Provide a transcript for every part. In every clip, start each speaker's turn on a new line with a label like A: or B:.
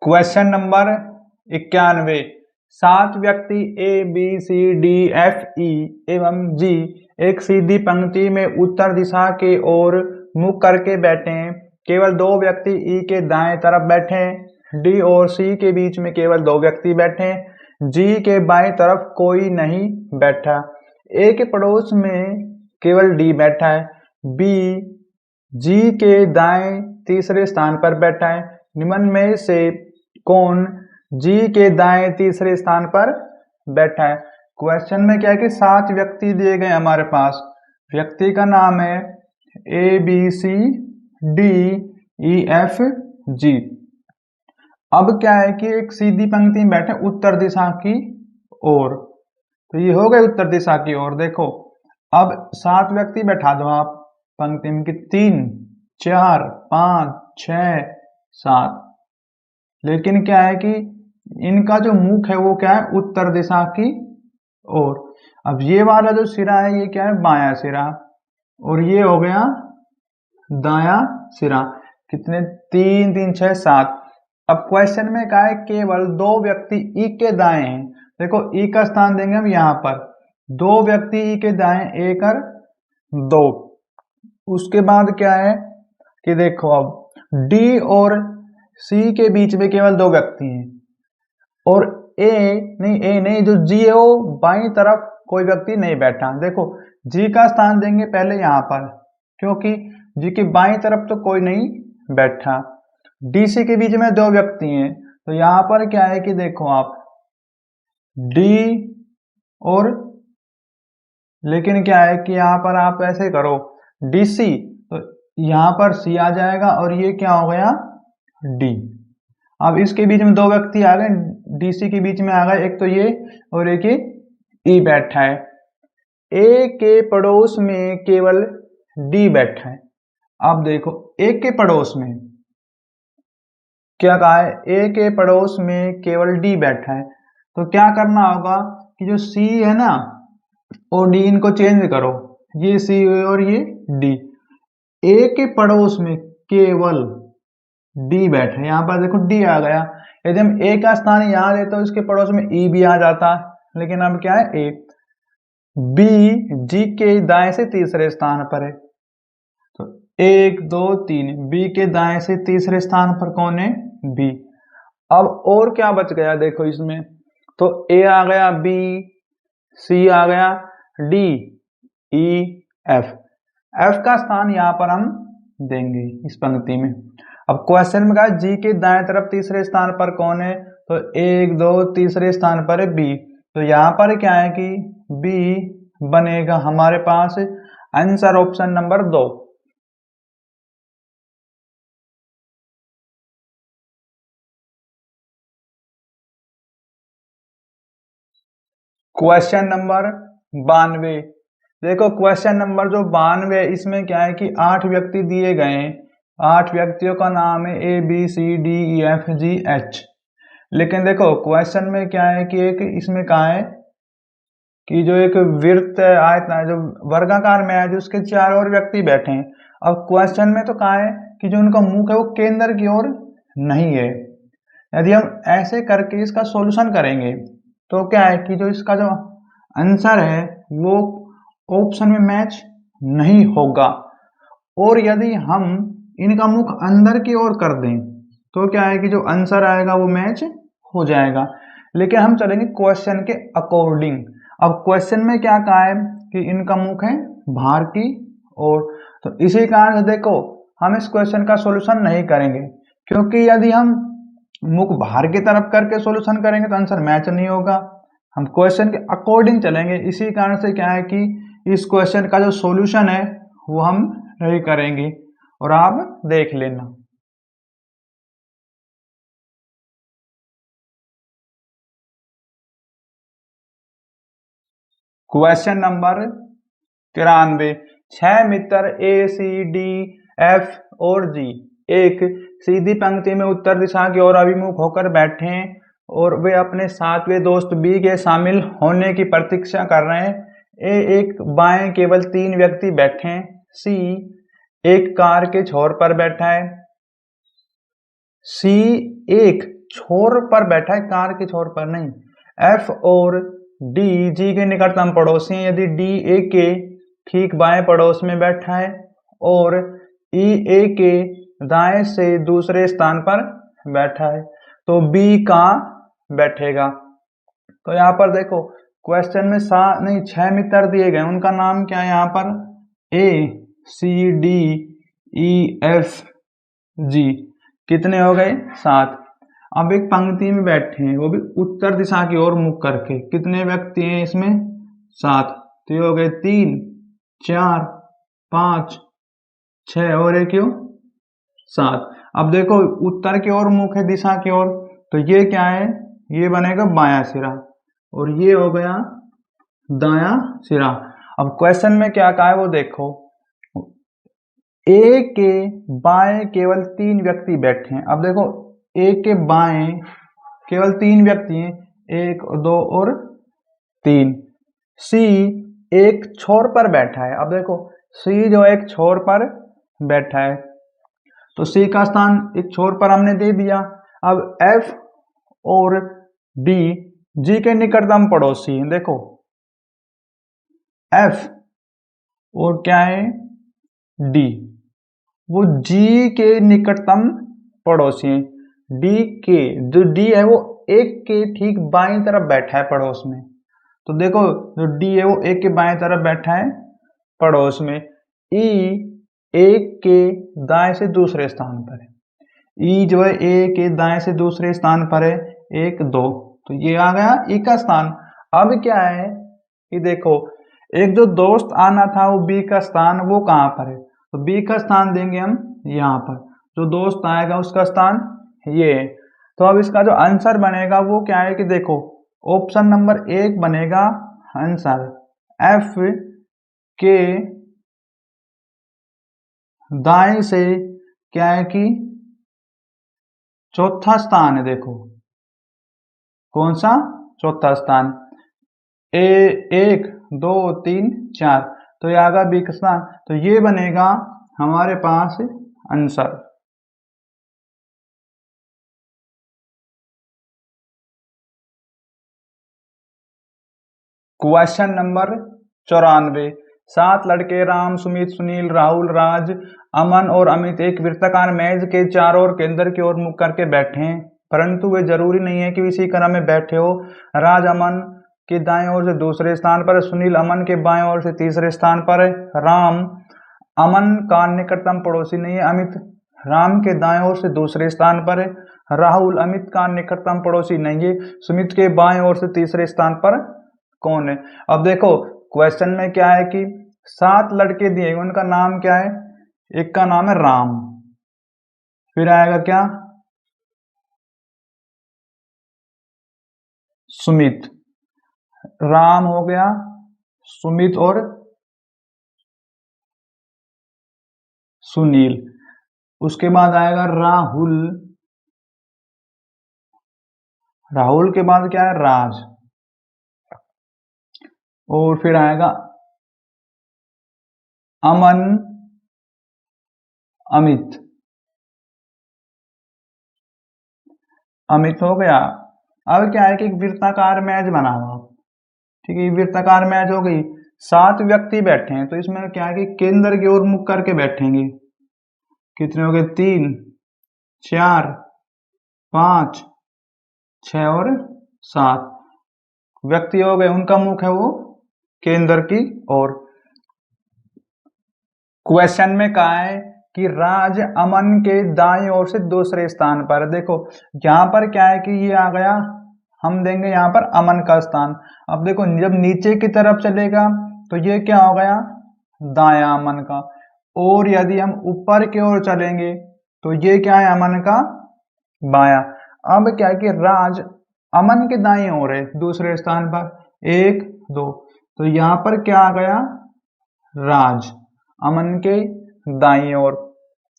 A: Question number 91। 7 व्यक्ति A B C D F E एवं G एक सीधी पंक्ति में उत्तर दिशा की ओर मुख करके बैठे हैं। केवल 2 व्यक्ति ई के दाएं तरफ बैठे हैं। डी और सी के बीच में केवल 2 व्यक्ति बैठे हैं। जी के बाएं तरफ कोई नहीं बैठा। ए के पड़ोस में केवल डी बैठा है। बी जी के दाएं तीसरे स्थान पर बैठा है। निम्न में से कौन जी के दाएं तीसरे स्थान पर बैठा है? क्वेश्चन में क्या है कि 7 व्यक्ति दिए गए हमारे पास। व्यक्ति का नाम है A B C D E F G. अब क्या है कि एक सीधी पंक्ति में बैठे उत्तर दिशा की ओर, तो ये हो गए उत्तर दिशा की ओर। देखो अब 7 व्यक्ति बैठा दो आप पंक्ति में कि 3 4 5 6 7, लेकिन क्या है कि इनका जो मुख है वो क्या है उत्तर दिशा की ओर। अब ये वाला जो सिरा है ये क्या है बायां सिरा, और ये हो गया दायां सिरा। कितने 3 3 6 7। अब क्वेश्चन में क्या है केवल 2 व्यक्ति ई के दाएं हैं। देखो ई का स्थान देंगे हम यहाँ पर। 2 व्यक्ति ई के दाएं 1 और 2। उसके बाद क्या है कि देखो अब डी और सी के बीच में केवल 2 व्यक्ति हैं, और ए नहीं जो जी है वो बाईं तरफ कोई व्यक्ति नहीं बैठा। देखो जी का स्थान देंगे पहले यहाँ पर, क्योंकि जी की बाईं तरफ तो कोई नहीं बैठा। डी सी के बीच में 2 व्यक्ति हैं, तो यहाँ पर क्या है कि देखो आप डी और, लेकिन क्या है कि यहाँ पर आप ऐसे करो डी सी, तो यहाँ पर सी आ जाएगा और ये क्या हो गया डी। अब इसके बीच में 2 व्यक्ति आ गए, डीसी के बीच में आ गए, एक तो ये और एक ये ई बैठा है। ए के पड़ोस में केवल डी बैठा है। अब देखो ए के पड़ोस में क्या कहा है, ए के पड़ोस में केवल डी बैठा है। तो क्या करना होगा कि जो सी है ना और डी इनको चेंज करो, ये सी और ये डी। ए के पड़ोस में केवल डी बैठे, यहाँ पर देखो डी आ गया। यदि हम ए का स्थान यहाँ देते तो इसके पड़ोस में ई भी आ जाता, लेकिन अब क्या है ए। बी जी के दाएं से तीसरे स्थान पर है, तो 1 2 3 बी के दाएं से तीसरे स्थान पर कौन है बी। अब और क्या बच गया देखो इसमें, तो ए आ गया, बी सी आ गया, डी ई एफ। एफ का स्थान यहाँ पर हम देंगे इस पंक्ति में। अब क्वेश्चन में कहा जी के दाएं तरफ तीसरे स्थान पर कौन है, तो 1 2 तीसरे स्थान पर है बी। तो यहाँ पर क्या है कि बी बनेगा हमारे पास answer option number 2। Question number 92। देखो क्वेश्चन नंबर जो 92 इसमें क्या है कि 8 व्यक्ति दिए गए हैं। 8 व्यक्तियों का नाम है A B C D E F G H. लेकिन देखो क्वेश्चन में क्या है कि एक इसमें कहा है कि जो एक वृत्त आयत जो वर्गाकार में है जो उसके 4 और व्यक्ति बैठे हैं। अब क्वेश्चन में तो कहा है कि जो उनका मुख है वो केंद्र की ओर नहीं है। यदि हम ऐसे करके इसका सॉल्यूशन करेंगे तो क्या है कि जो इसका जो आंसर है वो ऑप्शन में मैच नहीं होगा। और यदि हम इनका मुख अंदर की ओर कर दें तो क्या है कि जो आंसर आएगा वो मैच हो जाएगा। लेकिन हम चलेंगे क्वेश्चन के अकॉर्डिंग। अब क्वेश्चन में क्या कहा है कि इनका मुख है बाहर की ओर, तो इसी कारण से देखो हम इस क्वेश्चन का सॉल्यूशन नहीं करेंगे, क्योंकि यदि हम मुख बाहर की तरफ करके सॉल्यूशन करेंगे तो आंसर मैच नहीं होगा। हम क्वेश्चन के अकॉर्डिंग चलेंगे, इसी कारण से क्या है कि इस क्वेश्चन का जो सॉल्यूशन है वो हम नहीं करेंगे, और आप देख लेना। Question number 93। 6 मित्र ए सी डी एफ और जी एक सीधी पंक्ति में उत्तर दिशा की ओर अभिमुख होकर बैठे हैं और वे अपने 7वें दोस्त बी के शामिल होने की प्रतीक्षा कर रहे हैं। ए एक बाएं केवल 3 व्यक्ति बैठे हैं। सी एक कार के छोर पर बैठा है। सी एक छोर पर बैठा है, कार के छोर पर नहीं। एफ और डी जी के निकटतम पड़ोसी हैं, यदि डी ए के ठीक बाएं पड़ोस में बैठा है और ई ए के दाएं से दूसरे स्थान पर बैठा है, तो बी कहाँ बैठेगा। तो यहाँ पर देखो क्वेश्चन में 6 मित्र दिए गए, उनका नाम क्या है यहाँ पर, ए सी डी ई एफ जी, कितने हो गए 7। अब एक पंक्ति में बैठे हैं, वो भी उत्तर दिशा की ओर मुख करके, कितने व्यक्ति हैं इसमें 7, तो ये हो गए 3 4 5 6 और एक 7। अब देखो उत्तर की ओर मुख है, दिशा की ओर, तो ये क्या है, ये बनेगा बायां सिरा और ये हो गया दायां सिरा। अब क्वेश्चन में क्या कहा है वो देखो, ए के बाएं केवल 3 व्यक्ति बैठे हैं। अब देखो ए के बाएं केवल 3 व्यक्ति हैं, 1 2 और 3। सी एक छोर पर बैठा है। अब देखो सी जो एक छोर पर बैठा है, तो सी का स्थान एक छोर पर हमने दे दिया। अब एफ और डी जी के निकटतम पड़ोसी हैं, देखो एफ और क्या है डी, वो जी के निकटतम पड़ोसी हैं। डी के जो डी है वो एक के ठीक बाईं तरफ बैठा है पड़ोस में, तो देखो जो डी है वो एक के बाएं तरफ बैठा है पड़ोस में। ई एक के दाएं से दूसरे स्थान पर है, ई जो है ए के दाएं से दूसरे स्थान पर है 1 2, तो ये आ गया ई का स्थान। अब क्या है कि देखो एक जो दोस्त आना था वो बी का स्थान, वो कहाँ पर है, तो बी का स्थान देंगे हम यहाँ पर, जो दोस्त आएगा उसका स्थान ये है। तो अब इसका जो आंसर बनेगा वो क्या है कि देखो ऑप्शन नंबर 1 बनेगा आंसर, एफ के दाएं से क्या है कि चौथा स्थान है, देखो कौन सा चौथा स्थान, ए 1 2 3 4, तो ये आगा बी का स्थान, तो ये बनेगा हमारे पास आंसर। क्वेश्चन नंबर 94, 7 लड़के राम सुमित सुनील राहुल राज अमन और अमित एक वृत्ताकार मेज के चारों ओर केंद्र की ओर मुख करके बैठे हैं, परंतु वे जरूरी नहीं है कि इसी क्रम में बैठे हो। राज अमन के दाएं ओर से दूसरे स्थान पर, सुनील अमन के बाएं ओर से तीसरे स्थान पर है, राम अमन का निकटतम पड़ोसी नहीं है, अमित राम के दाएं ओर से दूसरे स्थान पर है, राहुल अमित का निकटतम पड़ोसी नहीं है, सुमित के बाएं ओर से तीसरे स्थान पर कौन है। अब देखो क्वेश्चन में क्या है कि 7 लड़के दिए, उनका नाम क्या है, एक का नाम है राम, फिर आएगा क्या सुमित, राम हो गया सुमित और सुनील, उसके बाद आएगा राहुल, राहुल के बाद क्या है राज, और फिर आएगा अमन अमित, अमित हो गया। अब क्या है कि एक वृत्ताकार मेज बना हुआ, ठीक है, वृत्ताकार मेज हो गई, 7 व्यक्ति बैठे हैं, तो इसमें क्या है कि केंद्र की ओर मुख करके बैठेंगे, कितने हो गए 3 4 5 6 और 7 व्यक्ति हो गए, उनका मुख है वो केंद्र की ओर। क्वेश्चन में कहा है कि राज अमन के दाएं ओर से दूसरे स्थान पर, देखो यहां पर क्या है कि ये आ गया, हम देंगे यहाँ पर अमन का स्थान। अब देखो जब नीचे की तरफ चलेगा तो ये क्या हो गया दायां अमन का, और यदि हम ऊपर की ओर चलेंगे तो ये क्या है अमन का बाया। अब क्या है कि राज अमन के दाएं ओर है दूसरे स्थान पर 1 2, तो यहाँ पर क्या आ गया राज अमन के दाईं ओर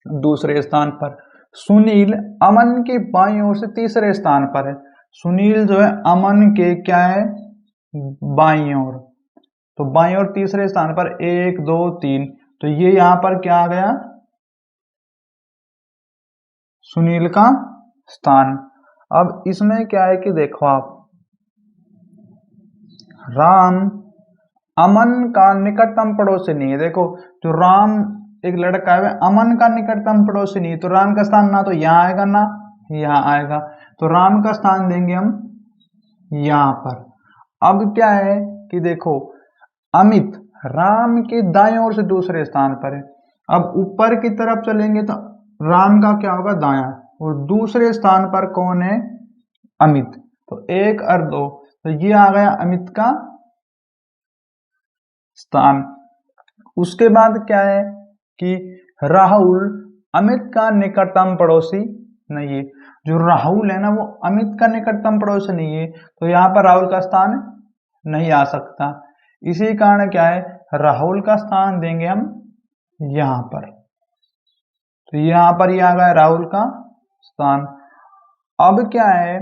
A: दूसरे स्थान पर। सुनील अमन के बाईं ओर से तीसरे स्थान पर है, सुनील जो है अमन के क्या है बाईं ओर, तो बाईं ओर तीसरे स्थान पर 1 2 3, तो ये यहां पर क्या आ गया सुनील का स्थान। अब इसमें क्या है कि देखो आप, राम अमन का निकटतम पड़ोसी नहीं है। देखो जो राम एक लड़का है अमन का निकटतम पड़ोसी नहीं है, तो राम का स्थान ना तो यहाँ आएगा ना यहाँ आएगा, तो राम का स्थान देंगे हम यहाँ पर। अब क्या है कि देखो अमित राम के दाएं ओर से दूसरे स्थान पर है। अब ऊपर की तरफ चलेंगे तो राम का क्या होगा दायां, और दूसरे स्थान पर कौन है अमित, तो 1 और 2, तो ये आ गया अमित का स्थान। उसके बाद क्या है कि राहुल अमित का निकटतम पड़ोसी नहीं है। जो राहुल है ना वो अमित का निकटतम पड़ोसी नहीं है, तो यहाँ पर राहुल का स्थान नहीं आ सकता। इसी कारण क्या है राहुल का स्थान देंगे हम यहाँ पर, तो यहाँ पर ये आ गया राहुल का स्थान। अब क्या है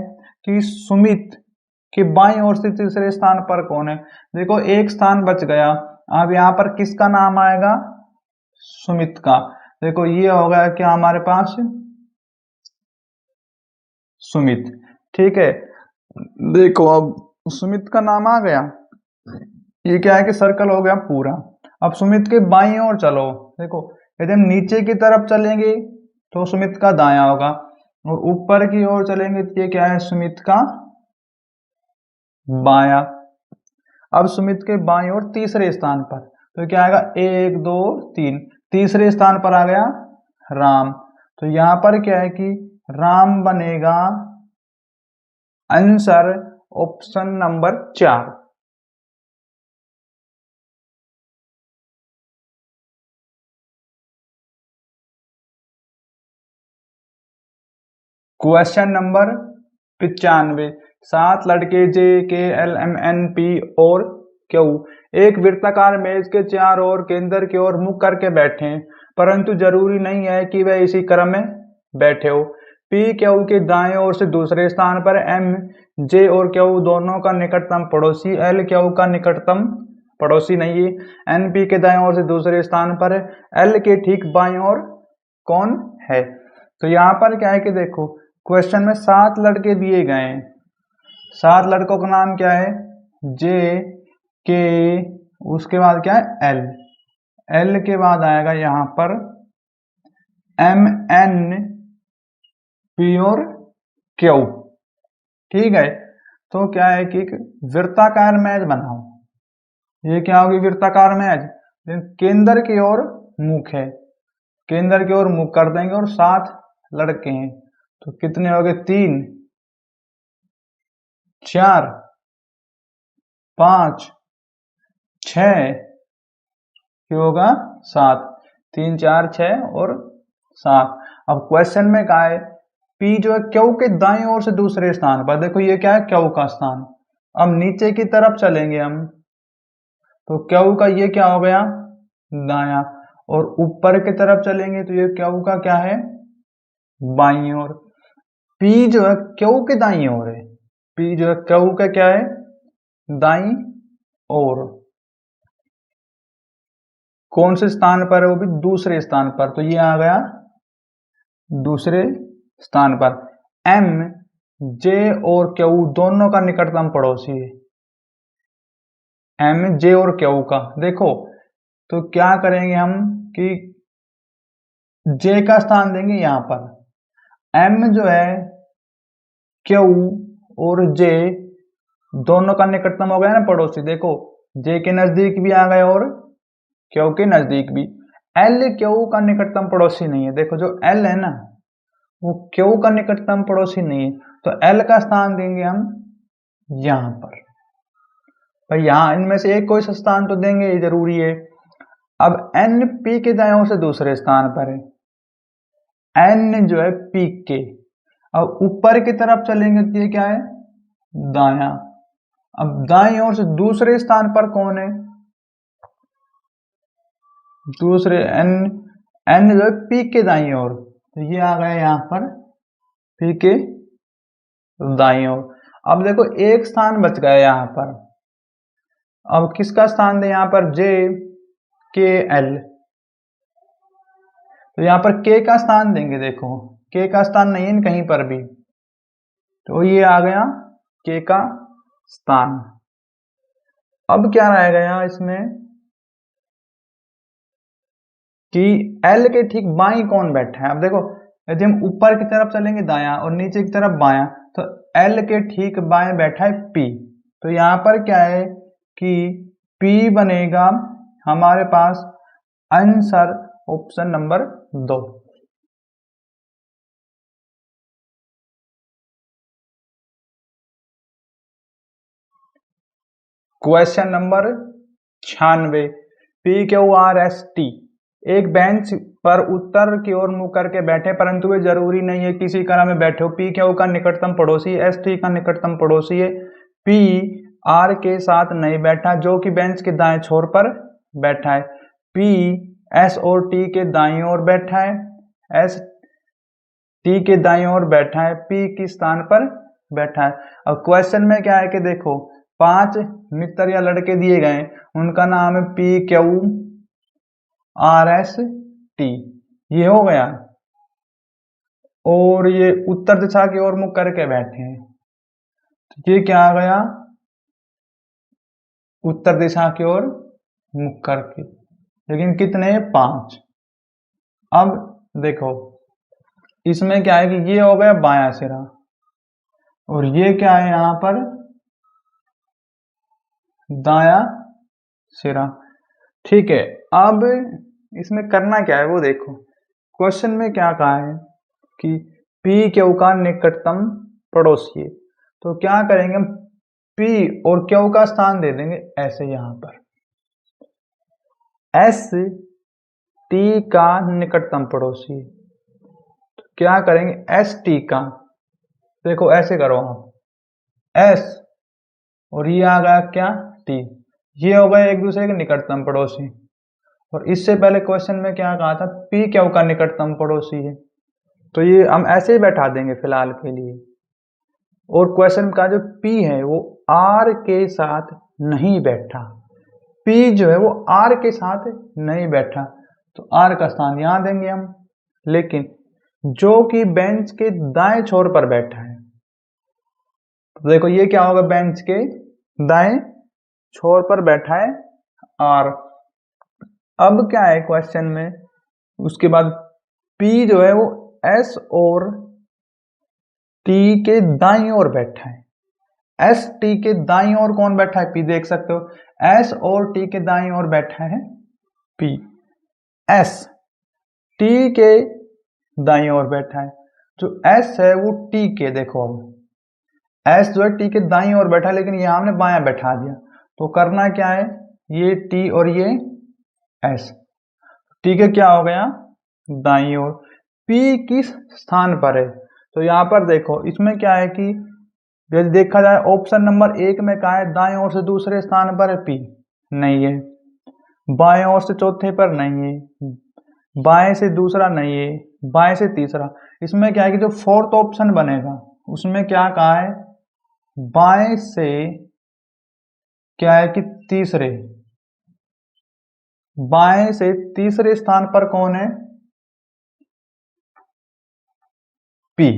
A: कि सुमित के बाईं ओर से तीसरे स्थान पर कौन है, देखो एक स्थान बच गया। अब यहाँ पर किसका नाम आएगा सुमित का, देखो ये हो गया क्या हमारे पास सुमित, ठीक है। देखो अब सुमित का नाम आ गया, ये क्या है कि सर्कल हो गया पूरा। अब सुमित के बाईं ओर चलो, देखो यदि हम नीचे की तरफ चलेंगे तो सुमित का दायां होगा, और ऊपर की ओर चलेंगे तो ये क्या है सुमित का बायां। अब सुमित के बाईं ओर तीसरे स्थान पर तो क्या आएगा 1 2 3, तीसरे स्थान पर आ गया राम, तो यहां पर क्या है कि राम बनेगा answer option number 4। Question number 95, 7 लड़के जे के एल एम एन पी और क्यू एक वृत्ताकार मेज के चारों ओर केंद्र की ओर मुख करके बैठे हैं, परंतु जरूरी नहीं है कि वह इसी क्रम में बैठे हो। पी क्यू के दाएं ओर से दूसरे स्थान पर, एम जे और क्यू दोनों का निकटतम पड़ोसी एल क्यू का निकटतम पड़ोसी नहीं है। एन पी के दाएं ओर से दूसरे स्थान पर है, एल के ठीक बाएं ओर कौन है। तो यहाँ पर क्या है कि देखो क्वेश्चन में 7 लड़के दिए गए हैं, 7 लड़कों का नाम क्या है जे के, उसके बाद क्या है एल, एल के बाद आएगा यहाँ पर एम एन पी और क्यू, ठीक है। तो क्या है कि वृत्ताकार मेज बनाओ, ये क्या होगी वृत्ताकार मेज, केंद्र की ओर मुख है, केंद्र की ओर मुख कर देंगे और 7 लड़के हैं, तो कितने हो गए 3 4 5 6, क्या होगा 7, 3 4 6 और 7। अब क्वेश्चन में क्या है पी जो है क्यू के दाईं ओर से दूसरे स्थान पर, देखो ये क्या है क्यू का स्थान। अब नीचे की तरफ चलेंगे हम तो क्यू का ये क्या हो गया दायां, और ऊपर की तरफ चलेंगे तो ये क्यू का क्या है बाईं ओर। पी जो है क्यू के दाईं ओर है, पी जो है क्यू का क्या है दाईं ओर, कौन से स्थान पर है वो भी दूसरे स्थान पर, तो ये आ गया दूसरे स्थान पर। एम जे और क्यू दोनों का निकटतम पड़ोसी है, एम जे और क्यू का, देखो तो क्या करेंगे हम कि जे का स्थान देंगे यहां पर, एम जो है क्यू और जे दोनों का निकटतम हो गया ना पड़ोसी, देखो जे के नजदीक भी आ गए और क्यू के नजदीक भी। एल क्यू का निकटतम पड़ोसी नहीं है, देखो जो एल है ना वो क्यू का निकटतम पड़ोसी नहीं है, तो एल का स्थान देंगे हम यहां पर। भाई यहां इनमें से एक कोई सा स्थान तो देंगे, ये जरूरी है। अब एन पी के दाएं ओर से दूसरे स्थान पर है, एन जो है पी के, अब ऊपर की तरफ चलेंगे तो ये क्या है दाया। अब दाएं ओर से दूसरे स्थान पर कौन है दूसरे एन, एन जो है पी के दाई ओर, तो ये आ गया यहां पर पी के दाई ओर। अब देखो एक स्थान बच गया यहां पर, अब किसका स्थान दे यहां पर जे के एल, तो यहां पर के का स्थान देंगे, देखो के का स्थान नहीं है कहीं पर भी, तो ये आ गया के का स्थान। अब क्या रह गया इसमें कि एल के ठीक बाई कौन बैठा है। अब देखो यदि हम ऊपर की तरफ चलेंगे दायां और नीचे की तरफ बायां, तो एल के ठीक बाएं बैठा है पी। तो यहां पर क्या है कि पी बनेगा हमारे पास answer option number 2। Question number 96, P Q R S T एक बेंच पर उत्तर की ओर मुंह करके बैठे, परंतु वे जरूरी नहीं है किसी क्रम में बैठे हो। पी क्यू का निकटतम पड़ोसी एस टी का निकटतम पड़ोसी है। पी आर के साथ नहीं बैठा जो कि बेंच के दाएं छोर पर बैठा है। पी एस और टी के दाईं ओर बैठा है, एस टी के दाईं ओर बैठा है, पी किस स्थान पर बैठा है। अब क्वेश्चन में क्या है कि देखो 5 मित्र या लड़के दिए गए, उनका नाम है P Q R S T, ये हो गया, और ये उत्तर दिशा की ओर मुख करके बैठे हैं। तो ये क्या आ गया, उत्तर दिशा की ओर मुख करके, लेकिन कितने 5। अब देखो इसमें क्या है कि ये हो गया बायां सिरा, और ये क्या है यहां पर दाया सिरा। ठीक है, अब इसमें करना क्या है वो देखो। क्वेश्चन में क्या कहा है कि पी क्यू का निकटतम पड़ोसी है, तो क्या करेंगे हम पी और क्यू का स्थान दे देंगे ऐसे यहां पर। एस टी का निकटतम पड़ोसी है, तो क्या करेंगे एस टी का, देखो ऐसे करो आप एस और ये आ गया क्या टी, ये हो गए एक दूसरे के निकटतम पड़ोसी। और इससे पहले क्वेश्चन में क्या कहा था पी क्यू का निकटतम पड़ोसी है, तो ये हम ऐसे ही बैठा देंगे फिलहाल के लिए। और क्वेश्चन का जो P है वो R के साथ नहीं बैठा, P जो है वो R के साथ नहीं बैठा, तो R का स्थान यहां देंगे हम। लेकिन जो कि बेंच के दाएं छोर पर बैठा है, तो देखो ये क्या होगा, बेंच के दाएं छोर पर बैठा है R। अब क्या है क्वेश्चन में, उसके बाद P जो है वो S और T के दाईं ओर बैठा है। एस टी के दाईं ओर कौन बैठा है, पी, देख सकते हो एस और टी के दाईं ओर बैठा है पी। एस टी के दाईं ओर बैठा है, जो एस है वो टी के, देखो अब एस जो है टी के दाईं ओर बैठा है, लेकिन यहां हमने बायां बैठा दिया, तो करना क्या है, ये टी और ये एस, टी के क्या हो गया दाईं ओर, पी किस स्थान पर है, तो यहां पर देखो इसमें क्या है कि यदि देखा जाए ऑप्शन नंबर 1 में कहा है दाएं ओर से दूसरे स्थान पर है पी, नहीं है। बाएं ओर से चौथे पर नहीं है, बाएं से दूसरा नहीं है, बाएं से तीसरा। इसमें क्या है कि जो फोर्थ ऑप्शन बनेगा उसमें क्या कहा है, बाएं से क्या है कि तीसरे, बाएं से तीसरे स्थान पर कौन है पी।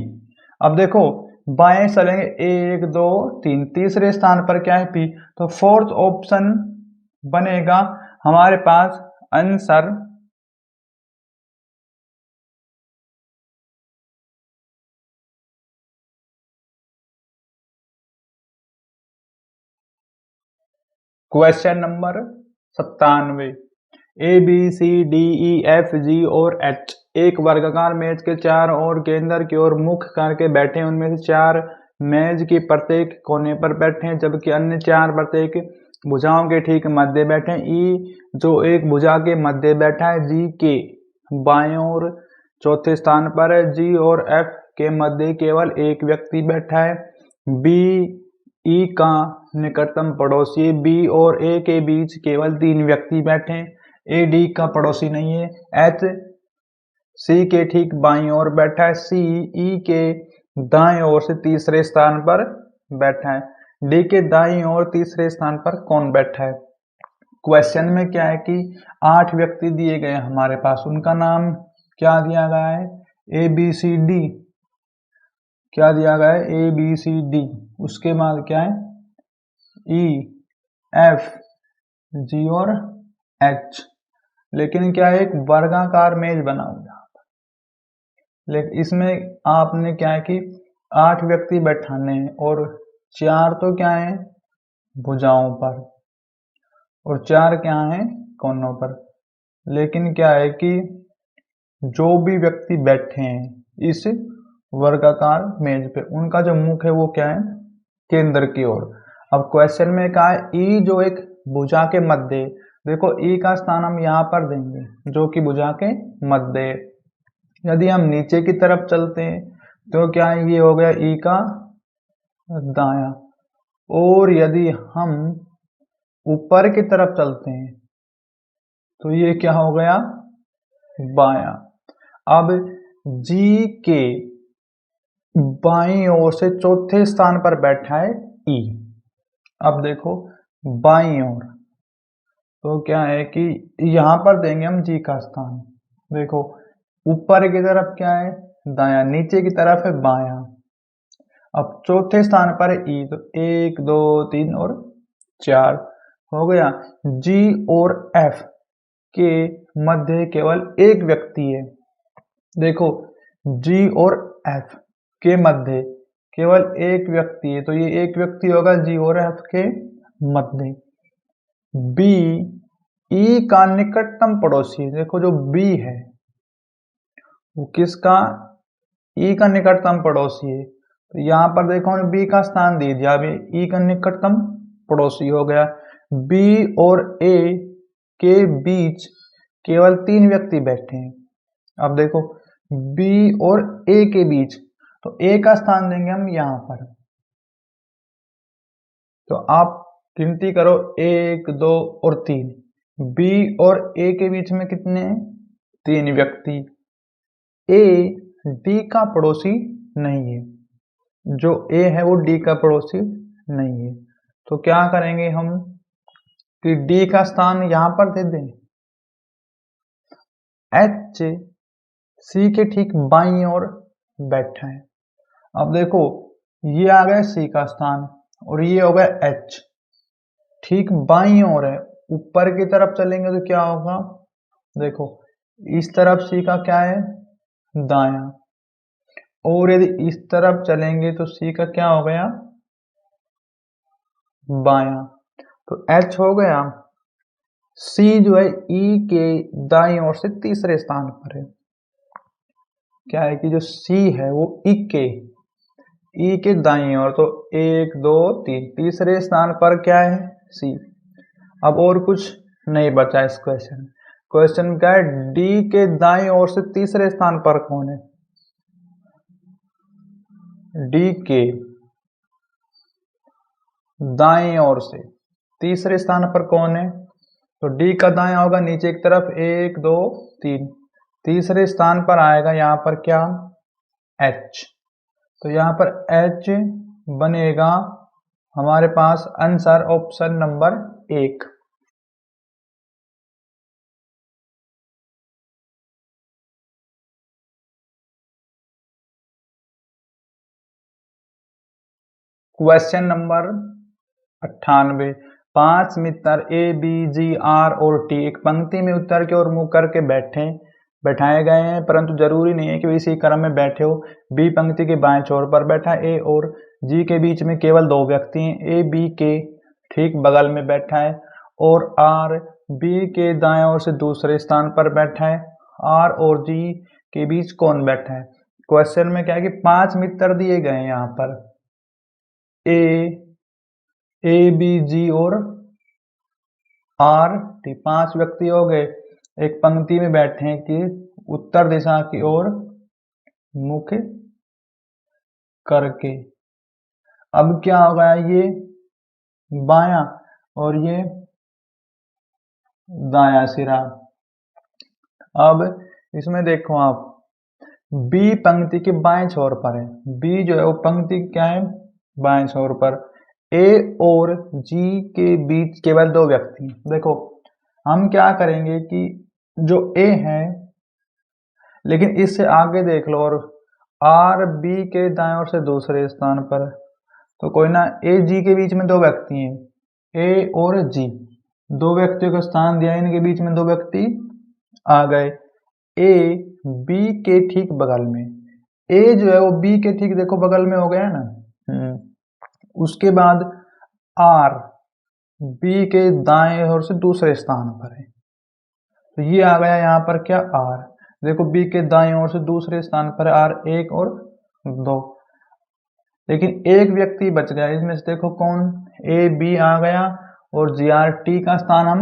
A: अब देखो बाएं चलेंगे 1 2 3, तीसरे स्थान पर क्या है पी, तो फोर्थ ऑप्शन बनेगा हमारे पास answer question number 97, A B C D E F G और एच एक वर्गाकार मेज के चारों ओर केंद्र की ओर मुख करके बैठे हैं। उनमें से 4 मेज के प्रत्येक कोने पर बैठे हैं, जबकि अन्य 4 प्रत्येक भुजाओं के ठीक मध्य बैठे हैं। ई जो एक भुजा के मध्य बैठा है, जी के बाएं ओर चौथे स्थान पर है, जी और एफ के मध्य केवल एक व्यक्ति बैठा है। बी ई का निकटतम पड़ोसी, बी और ए के बीच केवल 3 व्यक्ति बैठे हैं, ए डी का पड़ोसी नहीं है। एच सी के ठीक बाईं ओर बैठा है, सी ई के दाएं ओर से तीसरे स्थान पर बैठा है। डी के दाईं ओर तीसरे स्थान पर कौन बैठा है। क्वेश्चन में क्या है कि 8 व्यक्ति दिए गए हमारे पास, उनका नाम क्या दिया गया है, ए बी सी डी। क्या दिया गया है, ए बी सी डी, उसके बाद क्या है, ई एफ जी और एच। लेकिन क्या है, एक वर्गाकार मेज बना हुआ, लेकिन इसमें आपने क्या है कि 8 व्यक्ति बैठाने हैं और 4 तो क्या है भुजाओं पर और 4 क्या है कोनों पर। लेकिन क्या है कि जो भी व्यक्ति बैठे हैं इस वर्गाकार मेज पे, उनका जो मुख है वो क्या है केंद्र की ओर। अब क्वेश्चन में कहा है ई जो एक भुजा के मध्य, देखो ई का स्थान हम यहाँ पर देंगे जो कि भुजा के मध्य। यदि हम नीचे की तरफ चलते हैं तो क्या है, ये हो गया ई का दाया, और यदि हम ऊपर की तरफ चलते हैं तो ये क्या हो गया बाया। अब जी के बाईं ओर से चौथे स्थान पर बैठा है ई। अब देखो बाईं ओर, तो क्या है कि यहां पर देंगे हम जी का स्थान। देखो ऊपर की तरफ क्या है दाया, नीचे की तरफ है बाया। अब चौथे स्थान पर है ई, तो 1 2 3 और 4 हो गया। जी और एफ के मध्य केवल एक व्यक्ति है। देखो जी और एफ के मध्य केवल एक व्यक्ति है, तो ये एक व्यक्ति होगा जी और एफ के मध्य। बी ई का निकटतम पड़ोसी, देखो जो बी है वो किसका, ई का निकटतम पड़ोसी है, तो यहाँ पर देखो हमने बी का स्थान दे दिया। अभी ई का निकटतम पड़ोसी हो गया। बी और ए के बीच केवल 3 व्यक्ति बैठे हैं। अब देखो बी और ए के बीच, तो ए का स्थान देंगे हम यहां पर। तो आप गिनती करो 1 2 और 3, बी और ए के बीच में कितने हैं 3 व्यक्ति। ए डी का पड़ोसी नहीं है, जो ए है वो डी का पड़ोसी नहीं है, तो क्या करेंगे हम कि डी का स्थान यहां पर दे दें। एच सी के ठीक बाईं ओर बैठा है। अब देखो ये आ गया सी का स्थान और ये हो गया एच, ठीक बाईं ओर है। ऊपर की तरफ चलेंगे तो क्या होगा, देखो इस तरफ सी का क्या है दाया, और यदि इस तरफ चलेंगे तो सी का क्या हो गया बाया, तो एच हो गया। सी जो है ई के दाईं ओर से तीसरे स्थान पर है। क्या है कि जो सी है वो ई के दाईं ओर, तो 1 2 3 तीसरे स्थान पर क्या है सी। अब और कुछ नहीं बचा इस क्वेश्चन। क्वेश्चन क्या है, डी के दाईं ओर से तीसरे स्थान पर कौन है, डी के दाईं ओर से तीसरे स्थान पर कौन है, तो डी का दायां होगा नीचे की तरफ 1 2 3, तीसरे स्थान पर आएगा यहाँ पर क्या एच, तो यहाँ पर एच बनेगा हमारे पास answer option number 1। Question number 98, 5 मित्र ए बी जी आर और टी एक पंक्ति में उत्तर की ओर मुंह करके बैठाए गए हैं, परंतु जरूरी नहीं है कि वे इसी क्रम में बैठे हो। बी पंक्ति के बाएं छोर पर बैठा, ए और जी के बीच में केवल 2 व्यक्ति हैं, ए बी के ठीक बगल में बैठा है और आर बी के दाएं ओर से दूसरे स्थान पर बैठा है। आर और जी के बीच कौन बैठा है। क्वेश्चन में क्या है कि 5 मित्र दिए गए हैं यहाँ पर, ए बी जी और आर टी 5 व्यक्ति हो गए, एक पंक्ति में बैठे हैं कि उत्तर दिशा की ओर मुख करके। अब क्या होगा, ये बाया और ये दाया सिरा। अब इसमें देखो आप बी पंक्ति के बाएं छोर पर है, बी जो है वो पंक्ति क्या है बाएं छोर पर। ए और जी के बीच केवल 2 व्यक्ति। देखो हम क्या करेंगे कि जो ए है, लेकिन इससे आगे देख लो और आर बी के दाएं ओर से दूसरे स्थान पर। तो कोई ना, ए जी के बीच में दो व्यक्ति हैं, ए और जी, दो व्यक्तियों का स्थान दिया, इनके बीच में दो व्यक्ति आ गए। ए बी के ठीक बगल में, ए जो है वो बी के ठीक देखो बगल में हो गया ना। उसके बाद आर बी के दाएं ओर से दूसरे स्थान पर है। तो ये आ गया यहाँ पर क्या, आर। देखो बी के दाएं ओर से दूसरे स्थान पर आर, एक और दो, लेकिन एक व्यक्ति बच गया इसमें से। देखो कौन, ए बी आ गया और जी आर, टी का स्थान हम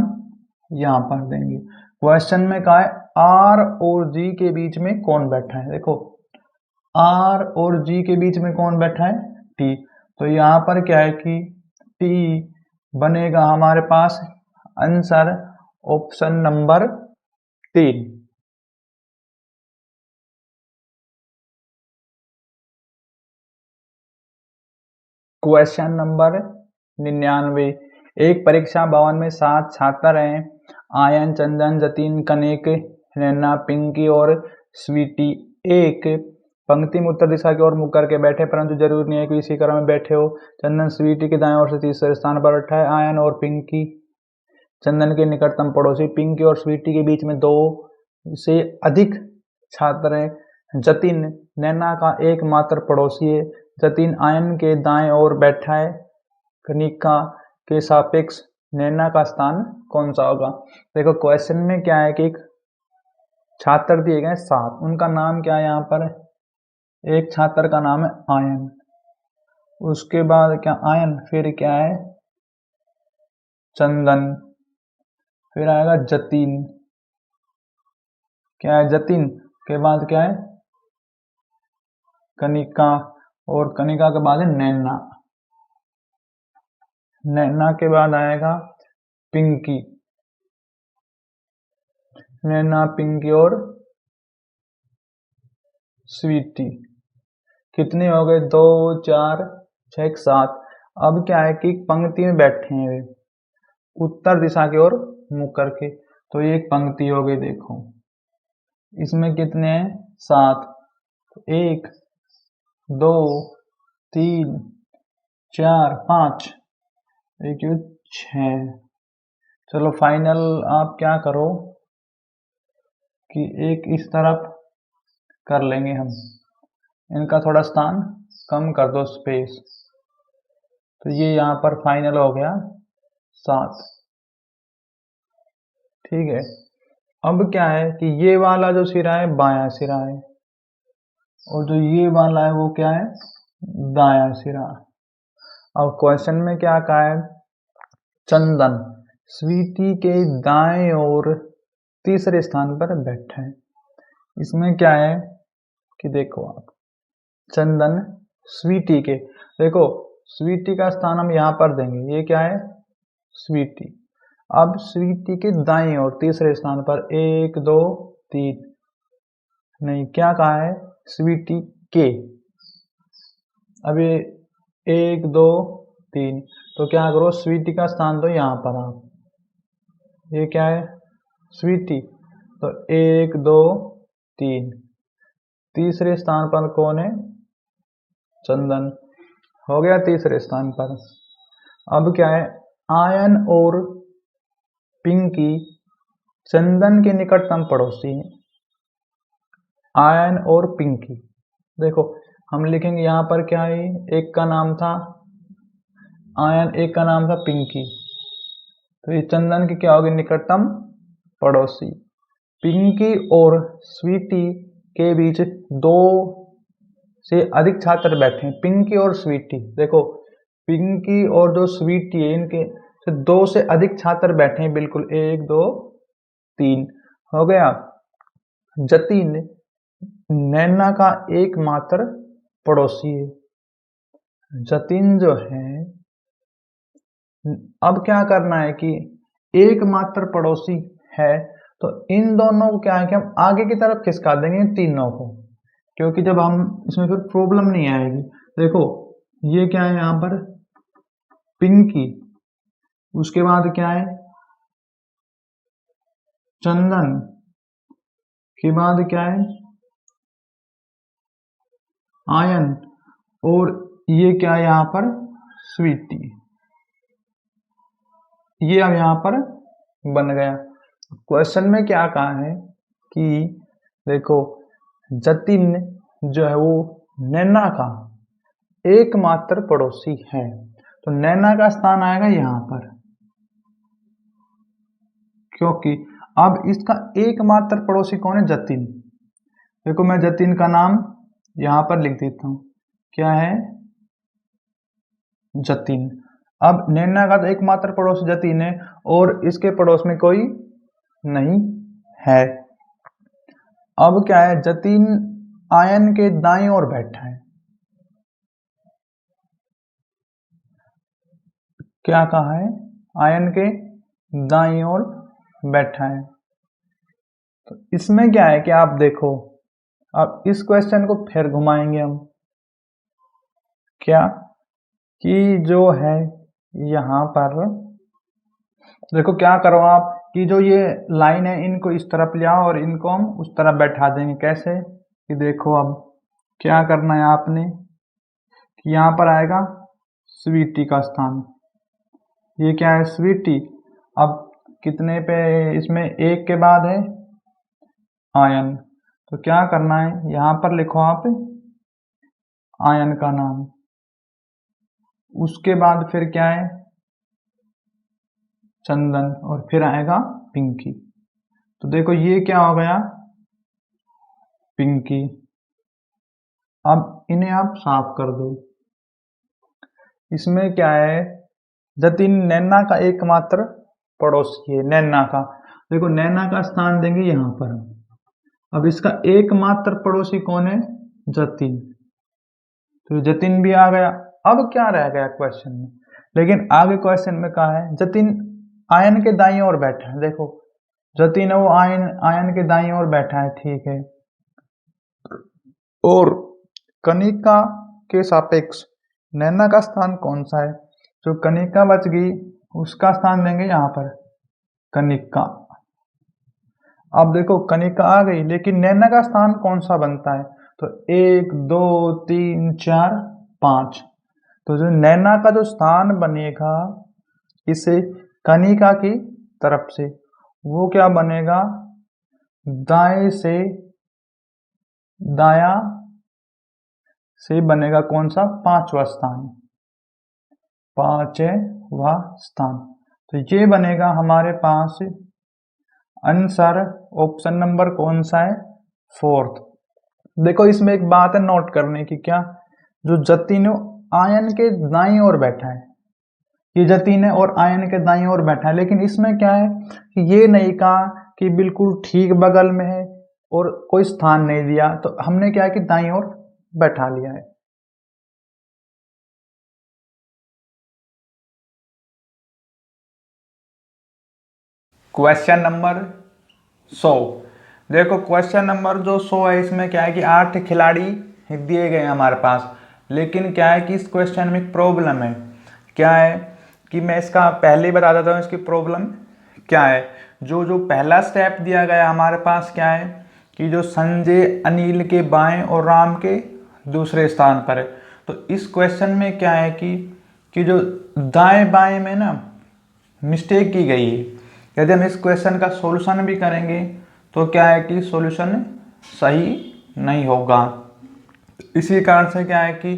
A: यहाँ पर देंगे। क्वेश्चन में कहा है आर और जी के बीच में कौन बैठा है। देखो आर और जी के बीच में कौन बैठा है, टी। तो यहाँ पर क्या है कि टी बनेगा हमारे पास answer option number 3। Question number 99। एक परीक्षा भवन में 7 छात्र हैं। आयन, चंदन, जतिन, कनिक, नैना, पिंकी और स्वीटी एक पंक्ति में उत्तर दिशा की ओर मुख करके बैठे, परंतु जरूरी नहीं है कि इसी क्रम में बैठे हो। चंदन स्वीटी के दाएं ओर से तीसरे स्थान पर बैठा है। आयन और पिंकी चंदन के निकटतम पड़ोसी। पिंकी और स्वीटी के बीच में 2 से अधिक छात्र हैं। जतिन नैना का एकमात्र पड़ोसी है। जतिन आयन के दाएं ओर बैठा है। कनिका के सापेक्ष नैना का स्थान कौन सा होगा। देखो क्वेश्चन में क्या है कि एक छात्र दिए गए 7, उनका नाम क्या है यहाँ पर, एक छात्र का नाम है आयन, उसके बाद क्या आयन, फिर क्या है चंदन, फिर आएगा जतिन, क्या है जतिन के बाद क्या है कनिका, और कनिका के बाद है नैना, नैना के बाद आएगा पिंकी, नैना, पिंकी और स्वीटी। कितने हो गए, 2 4 6 7। अब क्या है कि पंक्ति में बैठे हैं वे उत्तर दिशा की ओर मुख करके। तो ये एक पंक्ति हो गई। देखो इसमें कितने हैं 7, 1 2 3 4 5, 1 6। चलो फाइनल आप क्या करो कि एक इस तरफ कर लेंगे हम, इनका थोड़ा स्थान कम कर दो स्पेस। तो ये यहाँ पर फाइनल हो गया 7। ठीक है, अब क्या है कि ये वाला जो सिरा है बायां सिरा है, और जो ये वाला है वो क्या है दायां सिरा। अब क्वेश्चन में क्या कहा है, चंदन स्वीटी के दाएं और तीसरे स्थान पर बैठा है। इसमें क्या है कि देखो आप, चंदन स्वीटी के, देखो स्वीटी का स्थान हम यहाँ पर देंगे, ये क्या है स्वीटी। अब स्वीटी के दाएं और तीसरे स्थान पर 1 2 3, नहीं क्या कहा है स्वीटी के, अब ये 1 2 3, तो क्या करो स्वीटी का स्थान दो यहाँ पर आप, ये क्या है स्वीटी, तो 1 2 3, तीसरे स्थान पर कौन है चंदन, हो गया तीसरे स्थान पर। अब क्या है आयन और पिंकी चंदन के निकटतम पड़ोसी हैं। आयन और पिंकी, देखो हम लिखेंगे यहाँ पर क्या है, एक का नाम था आयन, एक का नाम था पिंकी, तो ये चंदन के क्या होगी निकटतम पड़ोसी। पिंकी और स्वीटी के बीच 2 से अधिक छात्र बैठे हैं। पिंकी और स्वीटी, देखो पिंकी और जो स्वीटी है इनके से 2 से अधिक छात्र बैठे हैं, बिल्कुल 1 2 3 हो गया। जतिन नैना का एकमात्र पड़ोसी है। जतिन जो है, अब क्या करना है कि एकमात्र पड़ोसी है, तो इन दोनों को क्या है कि हम आगे की तरफ खिसका देंगे तीनों को, क्योंकि जब हम इसमें फिर प्रॉब्लम नहीं आएगी। देखो ये क्या है यहाँ पर पिंकी, उसके बाद क्या है चंदन, के बाद क्या है आयन, और ये क्या है यहाँ पर स्वीटी, ये अब यहाँ पर बन गया। क्वेश्चन में क्या कहा है कि देखो जतिन जो है वो नैना का एकमात्र पड़ोसी है, तो नैना का स्थान आएगा यहाँ पर, क्योंकि अब इसका एकमात्र पड़ोसी कौन है, जतिन। देखो मैं जतिन का नाम यहां पर लिख देता हूं, क्या है, जतिन। अब नैना का तो एकमात्र पड़ोसी जतिन है और इसके पड़ोस में कोई नहीं है। अब क्या है, जतिन आयन के दाईं ओर बैठा है, क्या कहा है, आयन के दाईं ओर बैठा है। तो इसमें क्या है कि आप देखो, अब इस क्वेश्चन को फिर घुमाएंगे हम, क्या कि जो है यहां पर देखो क्या करो आप कि जो ये लाइन है इनको इस तरफ ले आओ और इनको हम उस तरफ बैठा देंगे। कैसे कि देखो अब क्या करना है आपने कि यहाँ पर आएगा स्वीटी का स्थान, ये क्या है स्वीटी। अब कितने पे, इसमें एक के बाद है आयन, तो क्या करना है यहाँ पर लिखो आप आयन का नाम, उसके बाद फिर क्या है चंदन, और फिर आएगा पिंकी। तो देखो ये क्या हो गया पिंकी। अब इन्हें आप साफ कर दो। इसमें क्या है, जतिन नैना का एकमात्र पड़ोसी है, नैना का, देखो नैना का स्थान देंगे यहां पर। अब इसका एकमात्र पड़ोसी कौन है, जतिन, तो जतिन भी आ गया। अब क्या रह गया क्वेश्चन में, लेकिन आगे क्वेश्चन में कहा है जतिन आयन के दाईं ओर बैठा है। देखो जतिन है वो आयन के दाईं ओर बैठा है, ठीक है, और कनिका के सापेक्ष नैना का स्थान कौन सा है, जो कनिका बच गई उसका स्थान देंगे यहाँ पर कनिका। अब देखो कनिका आ गई, लेकिन नैना का स्थान कौन सा बनता है, तो 1 2 3 4 5, तो जो नैना का जो स्थान बनेगा इसे कनिका की तरफ से, वो क्या बनेगा, दाएं से दाया से बनेगा कौन सा, पांचवा स्थान, पांचवा स्थान। तो ये बनेगा हमारे पास आंसर, ऑप्शन नंबर कौन सा है, 4th। देखो इसमें एक बात है नोट करने की, क्या, जो जतिन आयन के दाईं ओर बैठा है, ये जतिन है और आयन के दाईं ओर बैठा है, लेकिन इसमें क्या है कि ये नहीं कहा कि बिल्कुल ठीक बगल में है और कोई स्थान नहीं दिया, तो हमने क्या है कि दाईं ओर बैठा लिया है। क्वेश्चन नंबर 100, देखो क्वेश्चन नंबर जो 100 है इसमें क्या है कि 8 खिलाड़ी दिए गए हैं हमारे पास, लेकिन क्या है कि इस क्वेश्चन में एक प्रॉब्लम है। क्या है कि मैं इसका पहले ही बता देता हूँ इसकी प्रॉब्लम क्या है। जो पहला स्टेप दिया गया हमारे पास क्या है कि जो संजय अनिल के बाएं और राम के दूसरे स्थान पर है, तो इस क्वेश्चन में क्या है कि जो दाएं बाएं में ना मिस्टेक की गई है। यदि हम इस क्वेश्चन का सॉल्यूशन भी करेंगे तो क्या है कि सॉल्यूशन सही नहीं होगा। इसी कारण से क्या है कि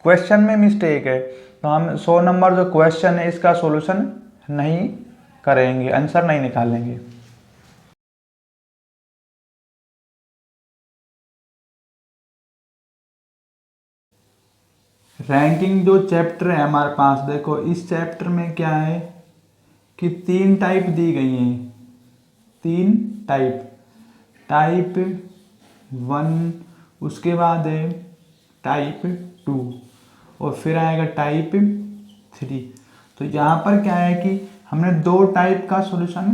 A: क्वेश्चन में मिस्टेक है, तो हम 100 नंबर जो क्वेश्चन है इसका सॉल्यूशन नहीं करेंगे, आंसर नहीं निकालेंगे। रैंकिंग जो चैप्टर है हमारे पास, देखो इस चैप्टर में क्या है कि 3 टाइप दी गई हैं, 3 टाइप 1, उसके बाद है टाइप 2 और फिर आएगा टाइप 3। तो यहाँ पर क्या है कि हमने 2 टाइप का सॉल्यूशन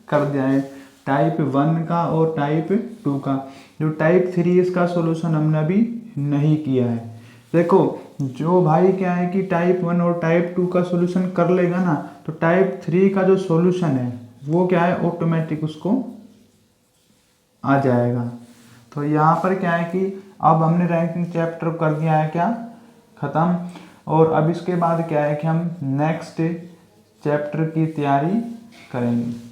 A: कर दिया है, टाइप 1 का और टाइप 2 का। जो टाइप 3 इसका सॉल्यूशन हमने अभी नहीं किया है। देखो जो भाई क्या है कि टाइप 1 और टाइप 2 का सॉल्यूशन कर लेगा ना, तो टाइप 3 का जो सॉल्यूशन है वो क्या है ऑटोमेटिक उसको आ जाएगा। तो यहाँ पर क्या है कि अब हमने रैंकिंग चैप्टर कर दिया है क्या, ख़त्म। और अब इसके बाद क्या है कि हम नेक्स्ट चैप्टर की तैयारी करेंगे।